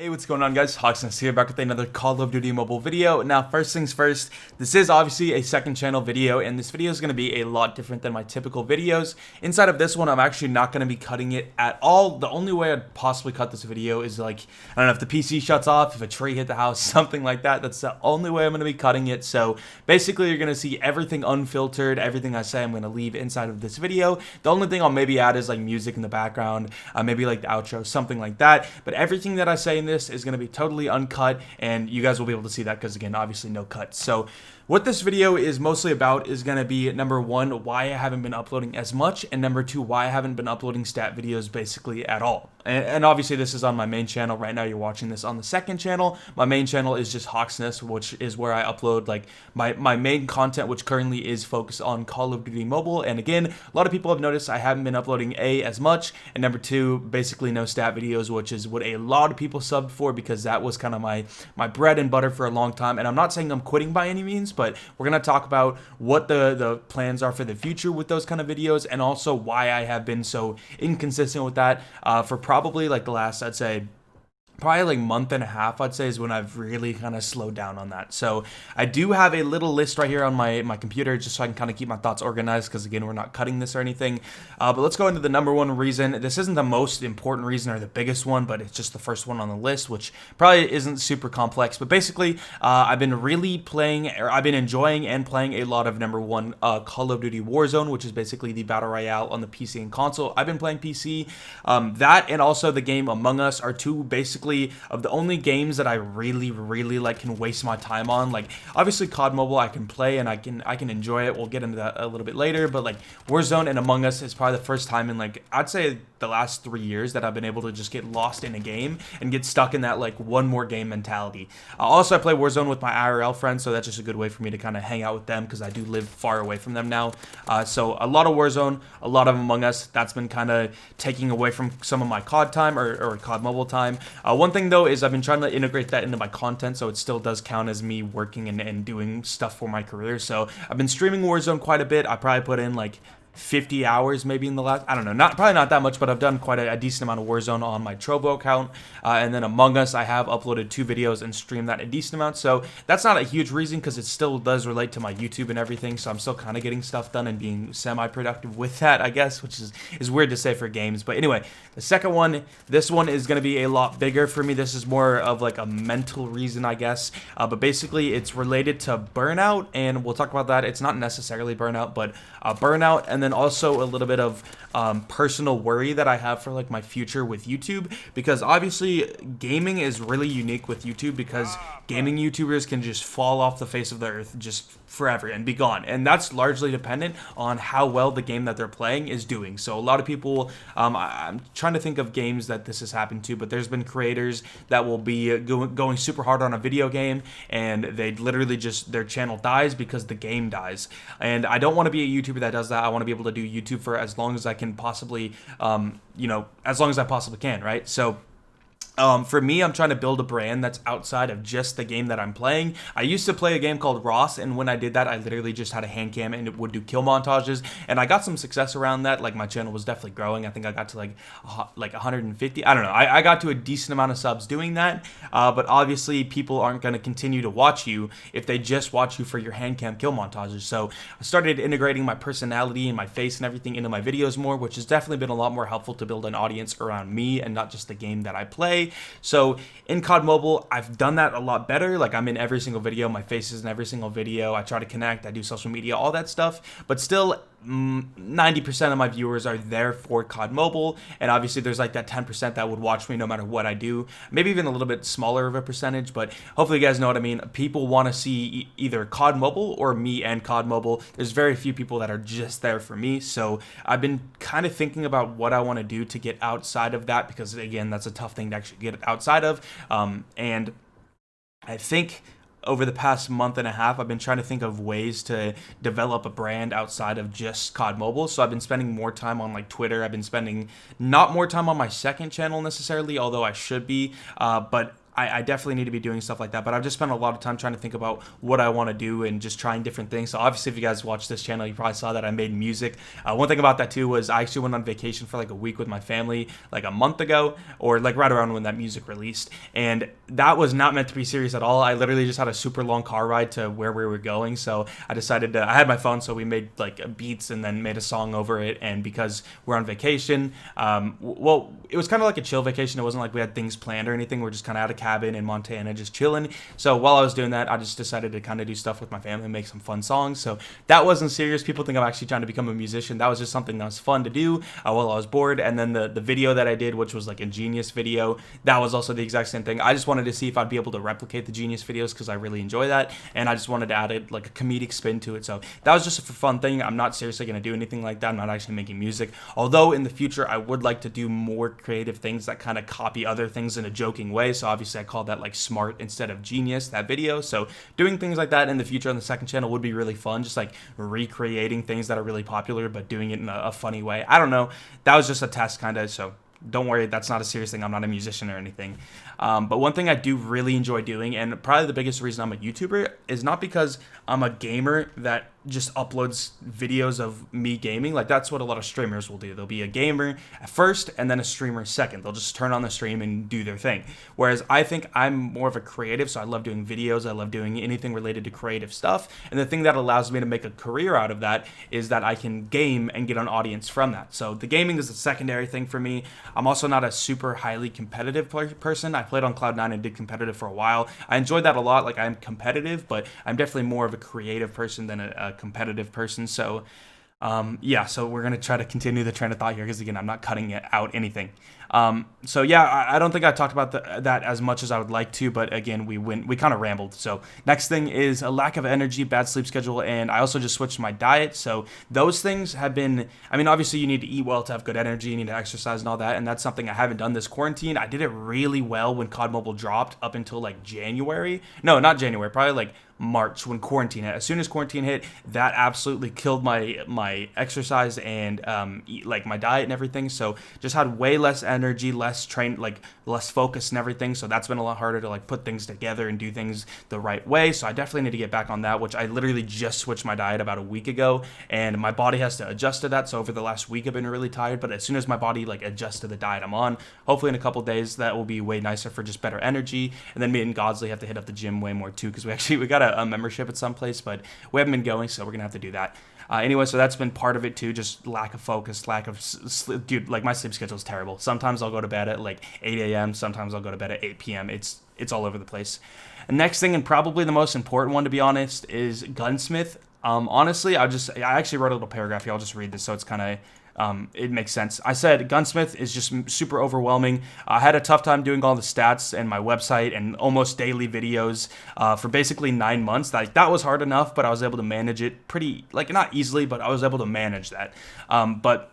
Hey, what's going on, guys? HawksNest here, back with another Call of Duty mobile video. Now, first things first, this is obviously a second channel video, and this video is going to be a lot different than my typical videos. Inside of this one, I'm actually not going to be cutting it at all. The only way I'd possibly cut this video is like, I don't know, if the PC shuts off, if a tree hit the house, something like that. That's the only way I'm going to be cutting it. So basically, you're going to see everything unfiltered. Everything I say, I'm going to leave inside of this video. The only thing I'll maybe add is like music in the background, maybe like the outro, something like that. But everything that I say in this is going to be totally uncut, and you guys will be able to see that because, again, obviously no cuts. So what this video is mostly about is going to be, number one, why I haven't been uploading as much, and number two, why I haven't been uploading stat videos basically at all. And obviously this is on my main channel. Right now you're watching this on the second channel. My main channel is just HawksNest, which is where I upload like my main content, which currently is focused on Call of Duty Mobile. And again, a lot of people have noticed I haven't been uploading as much, and number two, basically no stat videos, which is what a lot of people subbed for, because that was kind of my bread and butter for a long time. And I'm not saying I'm quitting by any means, but we're going to talk about what the plans are for the future with those kind of videos, and also why I have been so inconsistent with that for probably like the last, I'd say, probably like month and a half, I'd say, is when I've really kind of slowed down on that. So I do have a little list right here on my computer, just so I can kind of keep my thoughts organized, because again, we're not cutting this or anything. But let's go into the number one reason. This isn't the most important reason or the biggest one, but it's just the first one on the list, which probably isn't super complex. But basically, I've been really playing, or I've been enjoying and playing a lot of number one Call of Duty Warzone, which is basically the battle royale on the PC and console. I've been playing PC. That and also the game Among Us are two basically of the only games that I really like can waste my time on. Like, obviously COD Mobile I can play and I can enjoy it. We'll get into that a little bit later, but like Warzone and Among Us is probably the first time in, like, I'd say the last 3 years that I've been able to just get lost in a game and get stuck in that like one more game mentality. Also, I play Warzone with my IRL friends, so that's just a good way for me to kind of hang out with them, because I do live far away from them now. So a lot of Warzone, a lot of Among Us. That's been kind of taking away from some of my COD time or COD Mobile time. One thing though is I've been trying to integrate that into my content, so it still does count as me working and doing stuff for my career. So I've been streaming Warzone quite a bit. I probably put in like 50 hours maybe in the last, I don't know, probably not that much, but I've done quite a decent amount of Warzone on my Trovo account. And then Among Us, I have uploaded 2 videos and streamed that a decent amount. So that's not a huge reason, because it still does relate to my YouTube and everything. So I'm still kind of getting stuff done and being semi-productive with that, I guess, which is weird to say for games. But anyway, the second one, this one is going to be a lot bigger for me. This is more of like a mental reason, I guess. But basically it's related to Burnout, and we'll talk about that. It's not necessarily Burnout, but Burnout, and then also a little bit of personal worry that I have for like my future with YouTube, because obviously gaming is really unique with YouTube, because gaming YouTubers can just fall off the face of the earth just forever and be gone, and that's largely dependent on how well the game that they're playing is doing. So a lot of people, I'm trying to think of games that this has happened to, but there's been creators that will be going super hard on a video game, and they literally just, their channel dies because the game dies. And I don't want to be a YouTuber that does that. I want to be able to do YouTube for as long as I can possibly, as long as I possibly can, right? So for me, I'm trying to build a brand that's outside of just the game that I'm playing. I used to play a game called Ross, and when I did that, I literally just had a hand cam and it would do kill montages, and I got some success around that. Like, my channel was definitely growing. I think I got to like 150. I don't know. I got to a decent amount of subs doing that, but obviously people aren't going to continue to watch you if they just watch you for your hand cam kill montages. So I started integrating my personality and my face and everything into my videos more, which has definitely been a lot more helpful to build an audience around me and not just the game that I play. So in COD Mobile, I've done that a lot better. Like, I'm in every single video, my face is in every single video, I try to connect, I do social media, all that stuff, but still 90% of my viewers are there for COD Mobile, and obviously there's like that 10% that would watch me no matter what I do, maybe even a little bit smaller of a percentage, but hopefully you guys know what I mean. People want to see either COD Mobile or me and COD Mobile. There's very few people that are just there for me, so I've been kind of thinking about what I want to do to get outside of that, because again, that's a tough thing to actually get outside of, and I think over the past month and a half, I've been trying to think of ways to develop a brand outside of just COD Mobile. So I've been spending more time on like Twitter. I've been spending not more time on my second channel necessarily, although I should be, but I definitely need to be doing stuff like that, but I've just spent a lot of time trying to think about what I want to do and just trying different things. So obviously, if you guys watch this channel, you probably saw that I made music. One thing about that too was I actually went on vacation for like a week with my family like a month ago, or like right around when that music released, and that was not meant to be serious at all. I literally just had a super long car ride to where we were going, so I decided I had my phone, so we made like beats and then made a song over it. And because we're on vacation, well, it was kind of like a chill vacation. It wasn't like we had things planned or anything. We're just kind of at a cabin in Montana just chilling. So while I was doing that, I just decided to kind of do stuff with my family and make some fun songs. So that wasn't serious. People think I'm actually trying to become a musician. That was just something that was fun to do while I was bored. And then the video that I did, which was like a Genius video, that was also the exact same thing. I just wanted to see if I'd be able to replicate the Genius videos because I really enjoy that, and I just wanted to add like a comedic spin to it. So that was just a fun thing. I'm not seriously going to do anything like that. I'm not actually making music, although in the future I would like to do more creative things that kind of copy other things in a joking way. So obviously I call that like smart instead of genius, that video. So doing things like that in the future on the second channel would be really fun, just like recreating things that are really popular but doing it in a funny way. I don't know, that was just a test kind of, so don't worry, that's not a serious thing. I'm not a musician or anything. But one thing I do really enjoy doing, and probably the biggest reason I'm a YouTuber, is not because I'm a gamer that just uploads videos of me gaming. Like, that's what a lot of streamers will do. They'll be a gamer at first and then a streamer second. They'll just turn on the stream and do their thing. Whereas I think I'm more of a creative, so I love doing videos. I love doing anything related to creative stuff. And the thing that allows me to make a career out of that is that I can game and get an audience from that. So the gaming is a secondary thing for me. I'm also not a super highly competitive person. I played on Cloud9 and did competitive for a while. I enjoyed that a lot. Like, I'm competitive, but I'm definitely more of a creative person than a competitive person. So yeah, so we're going to try to continue the train of thought here because, again, I'm not cutting out anything. So yeah, I don't think I talked about that as much as I would like to, but again, we kind of rambled. So next thing is a lack of energy, bad sleep schedule, and I also just switched my diet. So those things have been, I mean, obviously you need to eat well to have good energy, you need to exercise and all that, and that's something I haven't done this quarantine. I did it really well when COD Mobile dropped up until like January. No, not January, probably like March when quarantine hit. As soon as quarantine hit, that absolutely killed my exercise and like my diet and everything. So just had way less energy, less focus and everything. So that's been a lot harder to like put things together and do things the right way. So I definitely need to get back on that, which I literally just switched my diet about a week ago, and my body has to adjust to that. So over the last week I've been really tired, but as soon as my body like adjusts to the diet I'm on, hopefully in a couple days that will be way nicer for just better energy. And then me and Godsley have to hit up the gym way more too, because we got a membership at some place, but we haven't been going, so we're gonna have to do that. Anyway, so that's been part of it too, just lack of focus, lack of sleep. Dude, like my sleep schedule is terrible. Sometimes I'll go to bed at like 8 a.m. Sometimes I'll go to bed at 8 p.m. It's all over the place. And next thing, and probably the most important one to be honest, is Gunsmith. Honestly, I actually wrote a little paragraph here. I'll just read this so it's kind of it makes sense. I said Gunsmith is just super overwhelming. I had a tough time doing all the stats and my website and almost daily videos for basically 9 months. That was hard enough, but I was able to manage it pretty, like, not easily, but I was able to manage that. But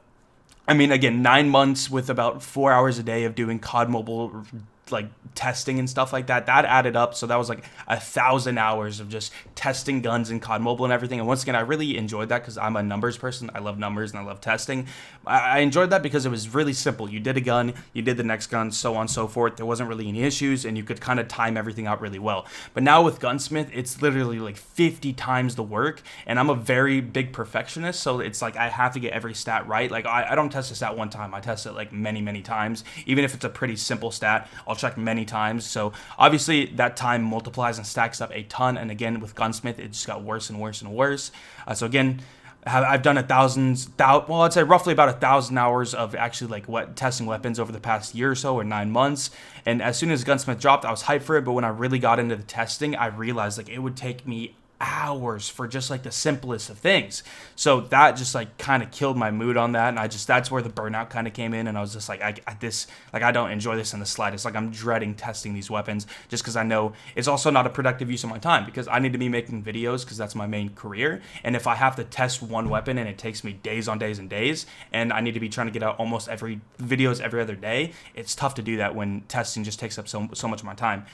I mean, again, 9 months with about 4 hours a day of doing COD Mobile like testing and stuff like that added up. So that was like 1,000 hours of just testing guns in COD Mobile and everything. And once again, I really enjoyed that because I'm a numbers person. I love numbers and I love testing. I enjoyed that because it was really simple. You did a gun, you did the next gun, so on and so forth. There wasn't really any issues, and you could kind of time everything out really well. But now with Gunsmith, it's literally like 50 times the work, and I'm a very big perfectionist, so it's like I have to get every stat right. Like I don't test a stat one time. I test it like many times. Even if it's a pretty simple stat, I'll check many times. So obviously that time multiplies and stacks up a ton. And again, with Gunsmith, it just got worse and worse and worse. So again, I've done I'd say roughly about 1,000 hours of actually like testing weapons over the past year or so, or 9 months. And as soon as Gunsmith dropped, I was hyped for it. But when I really got into the testing, I realized like it would take me hours for just like the simplest of things. So that just like kind of killed my mood on that, and that's where the burnout kind of came in, and I was just like I don't enjoy this in the slightest. Like, I'm dreading testing these weapons just because I know it's also not a productive use of my time, because I need to be making videos because that's my main career. And if I have to test one weapon and it takes me days on days and days, and I need to be trying to get out almost every videos every other day, it's tough to do that when testing just takes up so much of my time.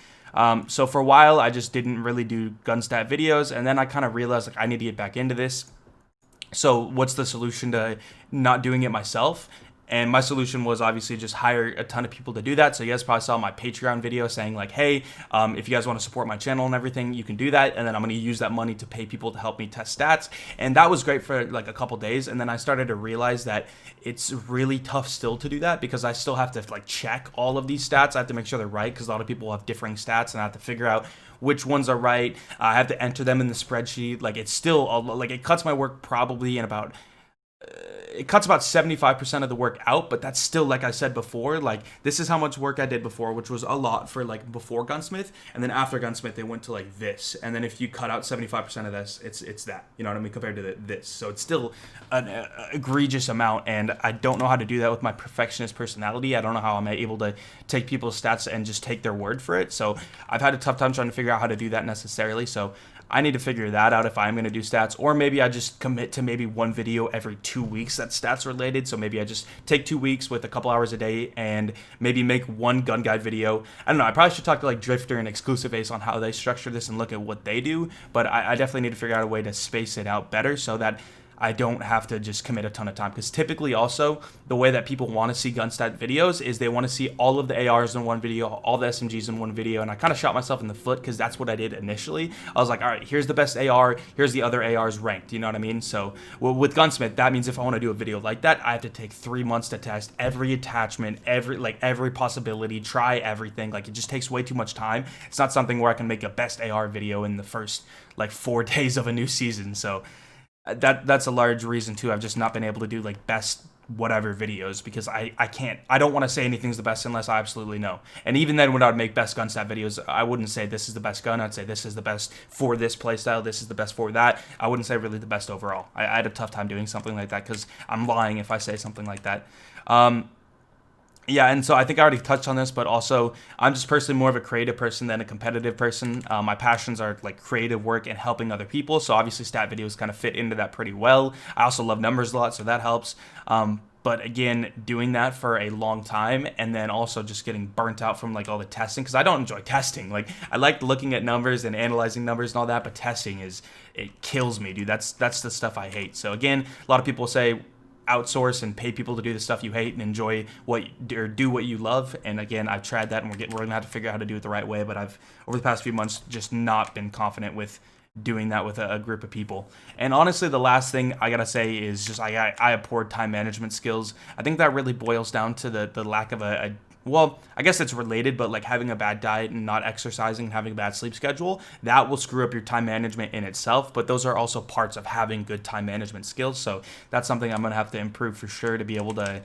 So for a while, I just didn't really do gunstat videos, and then I kind of realized like I need to get back into this. So what's the solution to not doing it myself? And my solution was obviously just hire a ton of people to do that. So you guys probably saw my Patreon video saying like, hey, if you guys want to support my channel and everything, you can do that. And then I'm going to use that money to pay people to help me test stats. And that was great for like a couple days. And then I started to realize that it's really tough still to do that, because I still have to like check all of these stats. I have to make sure they're right, because a lot of people have differing stats, and I have to figure out which ones are right. I have to enter them in the spreadsheet. Like it's still like, it cuts my work probably in about it cuts about 75% of the work out, but that's still, like I said before, like this is how much work I did before, which was a lot for like before Gunsmith, and then after Gunsmith they went to like this, and then if you cut out 75% of this, it's that, you know what I mean, compared to this. So it's still an egregious amount, and I don't know how to do that with my perfectionist personality. I don't know how I'm able to take people's stats and just take their word for it. So I've had a tough time trying to figure out how to do that necessarily. So I need to figure that out if I'm going to do stats, or maybe I just commit to maybe one video every 2 weeks that's stats related. So maybe I just take 2 weeks with a couple hours a day and maybe make one gun guide video. I don't know. I probably should talk to like Drifter and Exclusive Ace on how they structure this and look at what they do. But I definitely need to figure out a way to space it out better so that I don't have to just commit a ton of time, because typically also the way that people want to see gun stat videos is they want to see all of the ARs in one video, all the SMGs in one video, and I kind of shot myself in the foot, because that's what I did initially. I was like, all right, here's the best AR, here's the other ARs ranked, you know what I mean? So with Gunsmith, that means if I want to do a video like that, I have to take 3 months to test every attachment, every possibility, try everything. Like it just takes way too much time. It's not something where I can make a best AR video in the first like 4 days of a new season. So that's a large reason too. I've just not been able to do like best whatever videos, because I don't want to say anything's the best unless I absolutely know. And even then, when I would make best gun stat videos, I wouldn't say this is the best gun. I'd say this is the best for this playstyle, this is the best for that. I wouldn't say really the best overall. I had a tough time doing something like that, because I'm lying if I say something like that. Yeah, and so I think I already touched on this, but also I'm just personally more of a creative person than a competitive person. My passions are like creative work and helping other people, so obviously stat videos kind of fit into that pretty well. I also love numbers a lot, so that helps. But again, doing that for a long time, and then also just getting burnt out from like all the testing, because I don't enjoy testing. Like I like looking at numbers and analyzing numbers and all that, but testing it kills me, dude. That's the stuff I hate. So again, a lot of people say outsource and pay people to do the stuff you hate and enjoy or do what you love. And again, I've tried that, and we're gonna have to figure out how to do it the right way. But I've over the past few months just not been confident with doing that with a group of people. And honestly, the last thing I gotta say is just I have poor time management skills. I think that really boils down to the lack of well, I guess it's related, but like having a bad diet and not exercising and having a bad sleep schedule, that will screw up your time management in itself. But those are also parts of having good time management skills. So that's something I'm gonna have to improve for sure, to be able to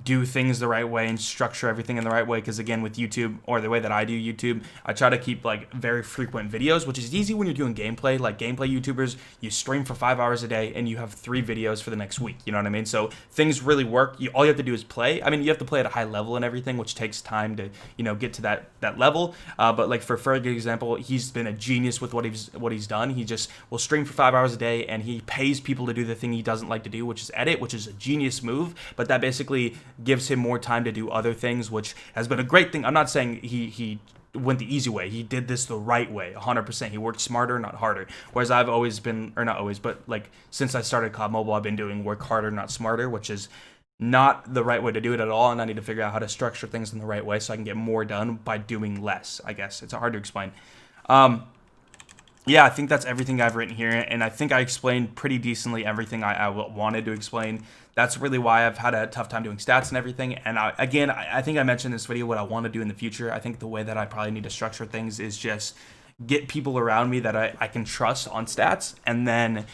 do things the right way and structure everything in the right way. Because again, with YouTube, or the way that I do YouTube, I try to keep like very frequent videos, which is easy when you're doing gameplay. Like gameplay YouTubers, you stream for 5 hours a day and you have 3 videos for the next week, you know what I mean? So things really work. All you have to do is play. I mean, you have to play at a high level and everything, which takes time to, you know, get to that level. But like for Ferg example, he's been a genius with what he's done. He just will stream for 5 hours a day, and he pays people to do the thing he doesn't like to do, which is edit, which is a genius move. But that basically gives him more time to do other things, which has been a great thing. I'm not saying he went the easy way. He did this the right way, 100%. He worked smarter, not harder. Whereas I've always been, or not always, but like since I started COD Mobile, I've been doing work harder, not smarter, which is not the right way to do it at all. And I need to figure out how to structure things in the right way so I can get more done by doing less, I guess. It's hard to explain. Yeah, I think that's everything I've written here, and I think I explained pretty decently everything I wanted to explain. That's really why I've had a tough time doing stats and everything. And I think I mentioned in this video what I want to do in the future. I think the way that I probably need to structure things is just get people around me that I can trust on stats, and then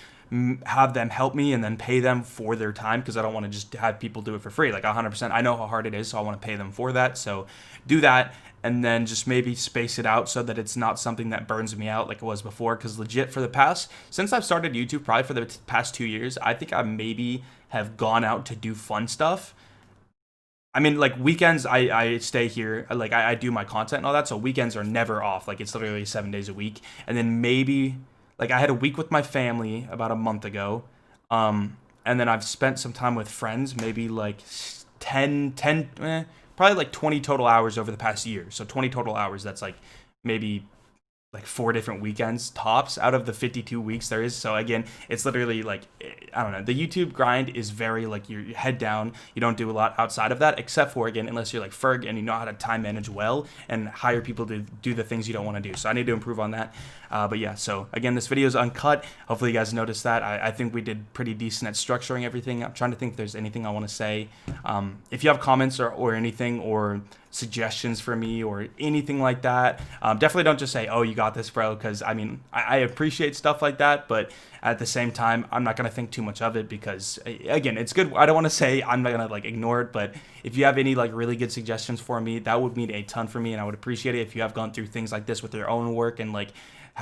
have them help me and then pay them for their time, because I don't want to just have people do it for free. Like 100%, I know how hard it is, so I want to pay them for that. So do that, and then just maybe space it out so that it's not something that burns me out like it was before. Because legit, since I've started YouTube, probably for the past 2 years, I think I maybe have gone out to do fun stuff. I mean, like weekends, I stay here, like I do my content and all that, so weekends are never off. Like it's literally 7 days a week. And then maybe, like I had a week with my family about a month ago, and then I've spent some time with friends, maybe like 10, probably like 20 total hours over the past year. So 20 total hours, that's like maybe like 4 different weekends tops out of the 52 weeks there is. So again, it's literally like, I don't know, the YouTube grind is very like your head down. You don't do a lot outside of that, except for, again, unless you're like Ferg and you know how to time manage well and hire people to do the things you don't want to do. So I need to improve on that. But yeah, so again, this video is uncut. Hopefully you guys noticed that. I think we did pretty decent at structuring everything. I'm trying to think if there's anything I want to say. If you have comments or anything, or suggestions for me or anything like that, definitely don't just say, oh, you got this, bro, because I mean, I appreciate stuff like that, but at the same time, I'm not going to think too much of it, because again, it's good. I don't want to say I'm not going to like ignore it, but if you have any like really good suggestions for me, that would mean a ton for me, and I would appreciate it. If you have gone through things like this with your own work and like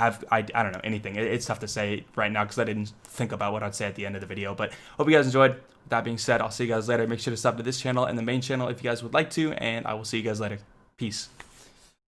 I don't know, anything, it's tough to say right now because I didn't think about what I'd say at the end of the video. But hope you guys enjoyed. With that being said, I'll see you guys later. Make sure to sub to this channel and the main channel if you guys would like to, and I will see you guys later. Peace.